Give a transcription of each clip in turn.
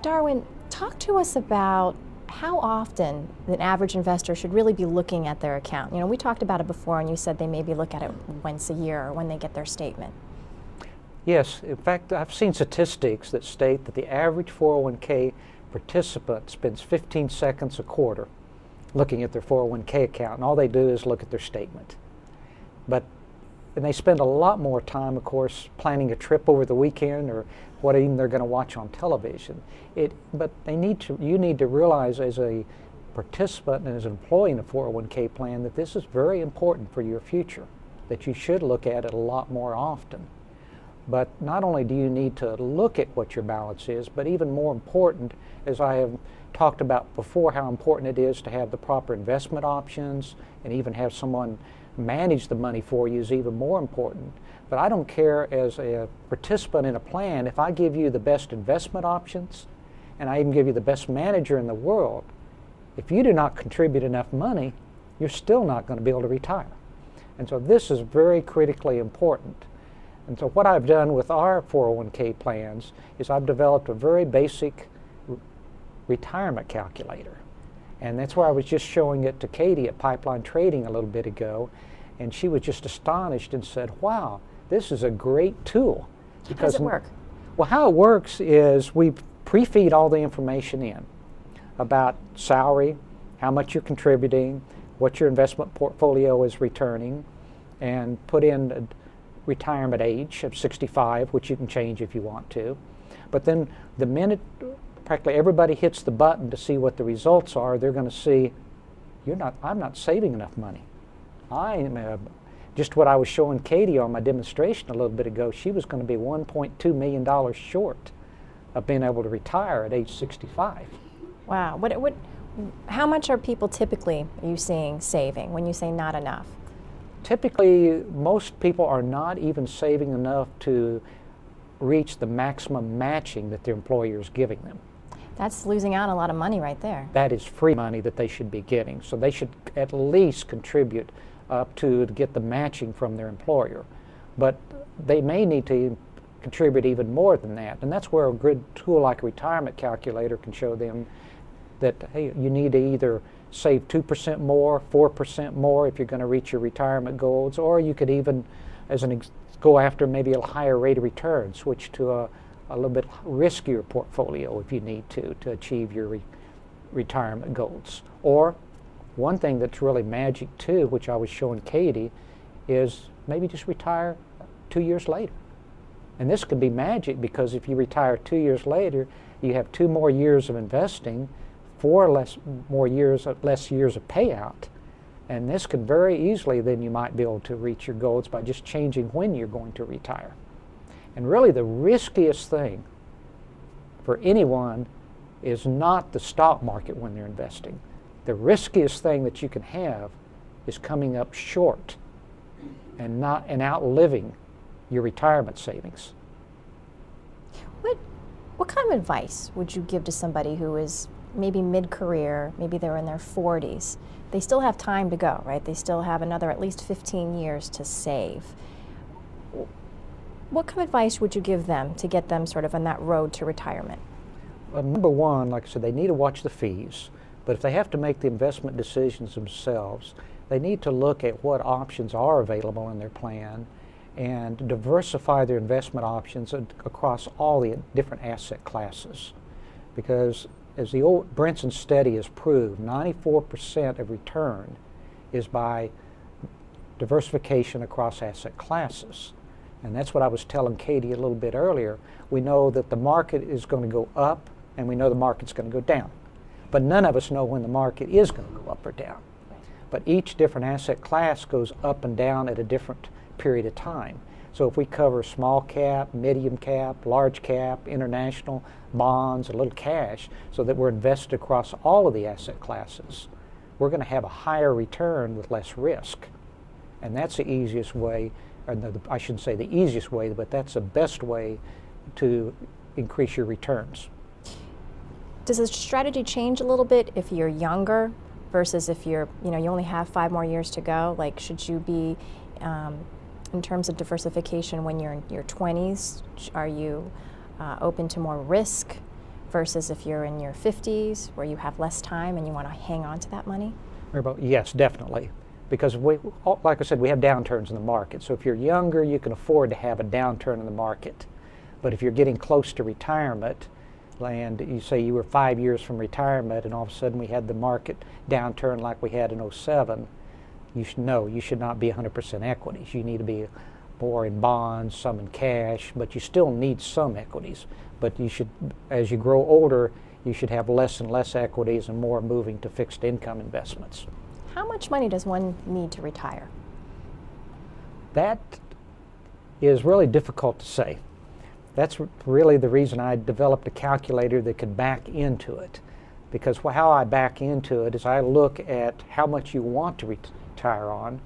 Darwin, talk to us about how often an average investor should really be looking at their account. You know, we talked about it before and you said they maybe look at it once a year or when they get their statement. Yes, in fact, I've seen statistics that state that the average 401k participant spends 15 seconds a quarter looking at their 401k account, and all they do is look at their statement. And they spend a lot more time, of course, planning a trip over the weekend or what even they're going to watch on television. But you need to realize as a participant and as an employee in a 401k plan that this is very important for your future, that you should look at it a lot more often. But not only do you need to look at what your balance is, but even more important, as I have talked about before, how important it is to have the proper investment options and even have someone manage the money for you is even more important. But I don't care as a participant in a plan, if I give you the best investment options and I even give you the best manager in the world, if you do not contribute enough money, you're still not going to be able to retire. And so this is very critically important. And so what I've done with our 401k plans is I've developed a very basic retirement calculator. And that's where I was just showing it to Katie at Pipeline Trading a little bit ago, and she was just astonished and said, wow, this is a great tool. How does it work? Well, how it works is we pre-feed all the information in about salary, how much you're contributing, what your investment portfolio is returning, and put in a retirement age of 65, which you can change if you want to. But then the minute practically everybody hits the button to see what the results are, they're going to see, I'm not saving enough money. I am just what I was showing Katie on my demonstration a little bit ago, she was going to be $1.2 million short of being able to retire at age 65. Wow. How much are people typically, are you seeing, saving when you say not enough? Typically, most people are not even saving enough to reach the maximum matching that their employer is giving them. That's losing out on a lot of money right there. That is free money that they should be getting. So they should at least contribute up to get the matching from their employer. But they may need to contribute even more than that. And that's where a good tool like a retirement calculator can show them that, hey, you need to either save 2% more, 4% more if you're going to reach your retirement goals, or you could even, go after maybe a higher rate of return, switch to a little bit riskier portfolio if you need to achieve your retirement goals. Or one thing that's really magic too, which I was showing Katie, is maybe just retire 2 years later. And this could be magic because if you retire 2 years later, you have 2 more years of investing, 4 less years of payout. And this could very easily, then you might be able to reach your goals by just changing when you're going to retire. And really the riskiest thing for anyone is not the stock market when they're investing. The riskiest thing that you can have is coming up short and outliving your retirement savings. What kind of advice would you give to somebody who is maybe mid-career, maybe they're in their 40s? They still have time to go, right? They still have another at least 15 years to save. What kind of advice would you give them to get them sort of on that road to retirement? Well, number one, like I said, they need to watch the fees. But if they have to make the investment decisions themselves, they need to look at what options are available in their plan and diversify their investment options across all the different asset classes. Because as the old Brinson study has proved, 94% of return is by diversification across asset classes. And that's what I was telling Katie a little bit earlier. We know that the market is going to go up and we know the market's going to go down. But none of us know when the market is going to go up or down. But each different asset class goes up and down at a different period of time. So if we cover small cap, medium cap, large cap, international, bonds, a little cash, so that we're invested across all of the asset classes, we're going to have a higher return with less risk. And that's the easiest way, or I shouldn't say the easiest way, but that's the best way to increase your returns. Does the strategy change a little bit if you're younger versus if you only have 5 more years to go? Like, should you be, in terms of diversification when you're in your 20s, are you open to more risk versus if you're in your 50s where you have less time and you want to hang on to that money? Yes, definitely. Because like I said, we have downturns in the market. So if you're younger, you can afford to have a downturn in the market. But if you're getting close to retirement, and you say you were 5 years from retirement and all of a sudden we had the market downturn like we had in '07, you should not be 100% equities. You need to be more in bonds, some in cash, but you still need some equities. But you should, as you grow older, you should have less and less equities and more moving to fixed income investments. How much money does one need to retire? That is really difficult to say. That's really the reason I developed a calculator that could back into it. Because how I back into it is I look at how much you want to retire on,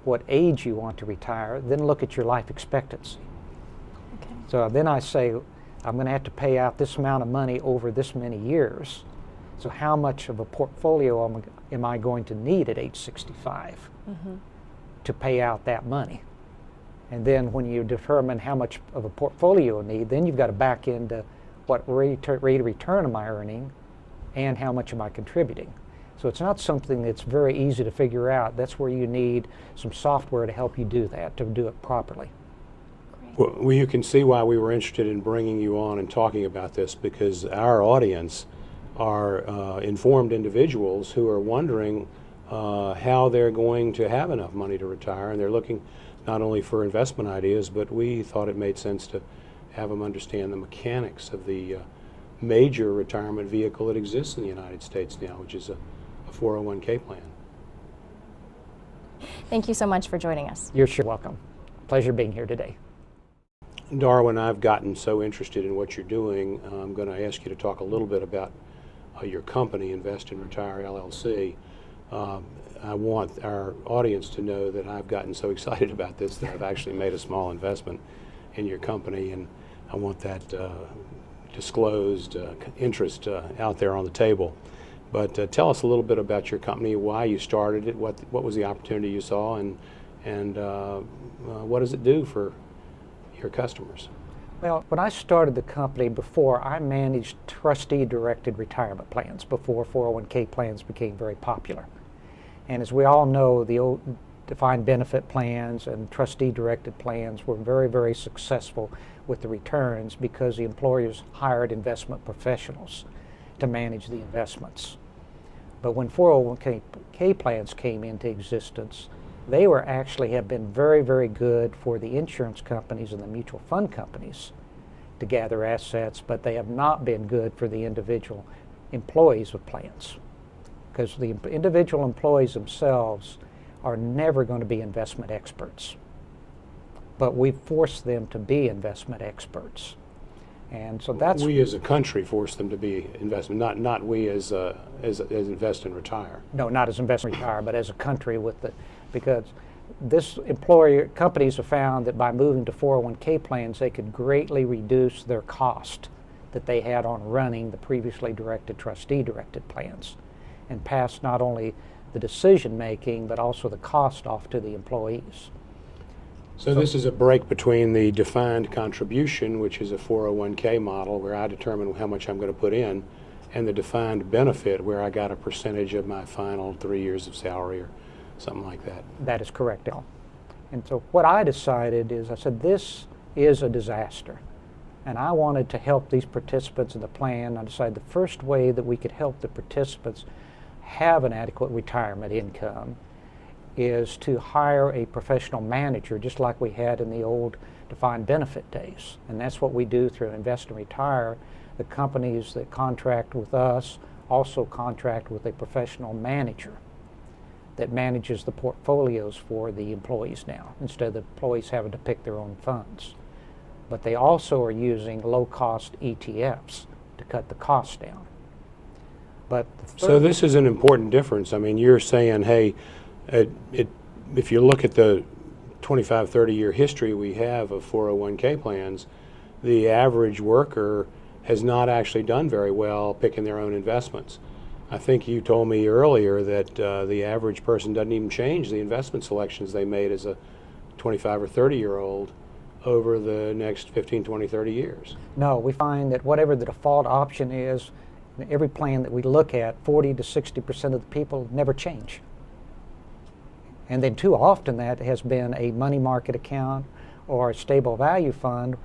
what age you want to retire, then look at your life expectancy. Okay. So then I say, I'm going to have to pay out this amount of money over this many years. So how much of a portfolio am I going to need at age 65 to pay out that money? And then when you determine how much of a portfolio you need, then you've got to back into what rate of return am I earning and how much am I contributing. So it's not something that's very easy to figure out. That's where you need some software to help you do that, to do it properly. Well, you can see why we were interested in bringing you on and talking about this, because our audience are informed individuals who are wondering how they're going to have enough money to retire, and they're looking not only for investment ideas, but we thought it made sense to have them understand the mechanics of the major retirement vehicle that exists in the United States now, which is a 401k plan. Thank you so much for joining us. You're sure welcome. Pleasure being here today. Darwin, I've gotten so interested in what you're doing, I'm going to ask you to talk a little bit about your company, Invest and Retire LLC. I want our audience to know that I've gotten so excited about this that I've actually made a small investment in your company, and I want that disclosed interest out there on the table. But tell us a little bit about your company, why you started it, what was the opportunity you saw, and what does it do for your customers? Well, when I started the company, before I managed trustee-directed retirement plans before 401k plans became very popular. And as we all know, the old defined benefit plans and trustee-directed plans were very, very successful with the returns because the employers hired investment professionals to manage the investments. But when 401k plans came into existence, they were actually have been very, very good for the insurance companies and the mutual fund companies to gather assets, but they have not been good for the individual employees of plans, because the individual employees themselves are never going to be investment experts. But we force them to be investment experts. And so that's... We as a country force them to be investment, not we as Invest and Retire. No, not as Invest and Retire, but as a country with the... Because companies have found that by moving to 401k plans, they could greatly reduce their cost that they had on running the previously directed trustee-directed plans, and pass not only the decision making but also the cost off to the employees. So this is a break between the defined contribution, which is a 401k model where I determine how much I'm going to put in, and the defined benefit where I got a percentage of my final 3 years of salary or something like that. That is correct, Al. And so what I decided is, I said, this is a disaster. And I wanted to help these participants in the plan. I decided the first way that we could help the participants have an adequate retirement income is to hire a professional manager, just like we had in the old defined benefit days. And that's what we do through Invest and Retire. The companies that contract with us also contract with a professional manager that manages the portfolios for the employees now, instead of the employees having to pick their own funds. But they also are using low-cost ETFs to cut the cost down. But so this is an important difference. I mean, you're saying, hey, if you look at the 25, 30-year history we have of 401k plans, the average worker has not actually done very well picking their own investments. I think you told me earlier that the average person doesn't even change the investment selections they made as a 25 or 30-year-old over the next 15, 20, 30 years? No, we find that whatever the default option is, in every plan that we look at, 40 to 60% of the people never change. And then too often that has been a money market account or a stable value fund,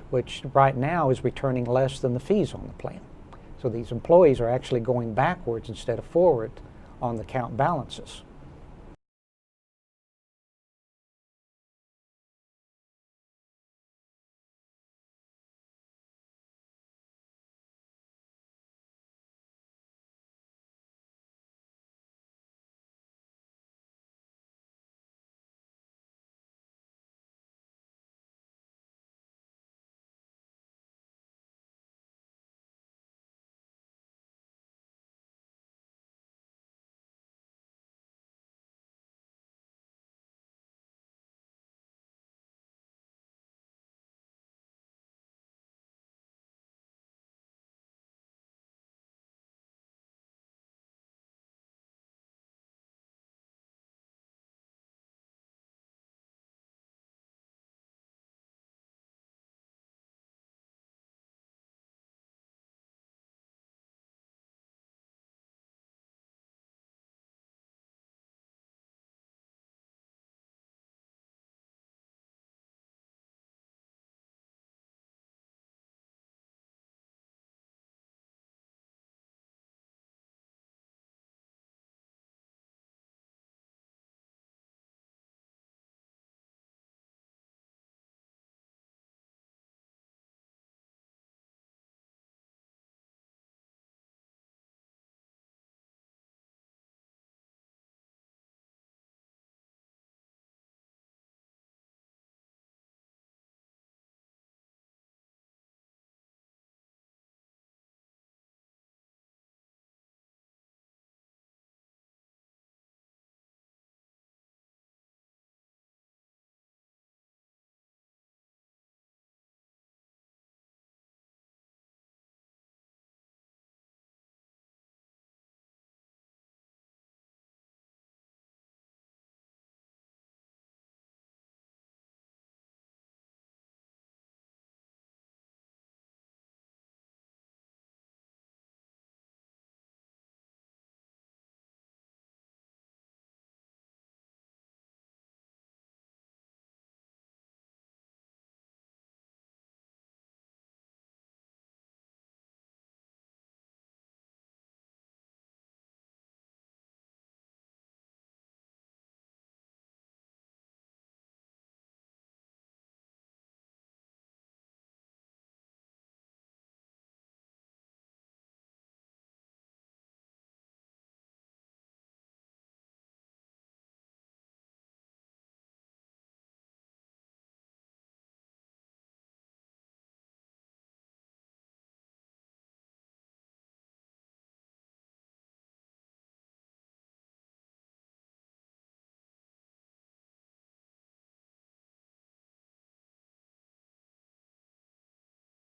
which right now is returning less than the fees on the plan. So these employees are actually going backwards instead of forward on the account balances.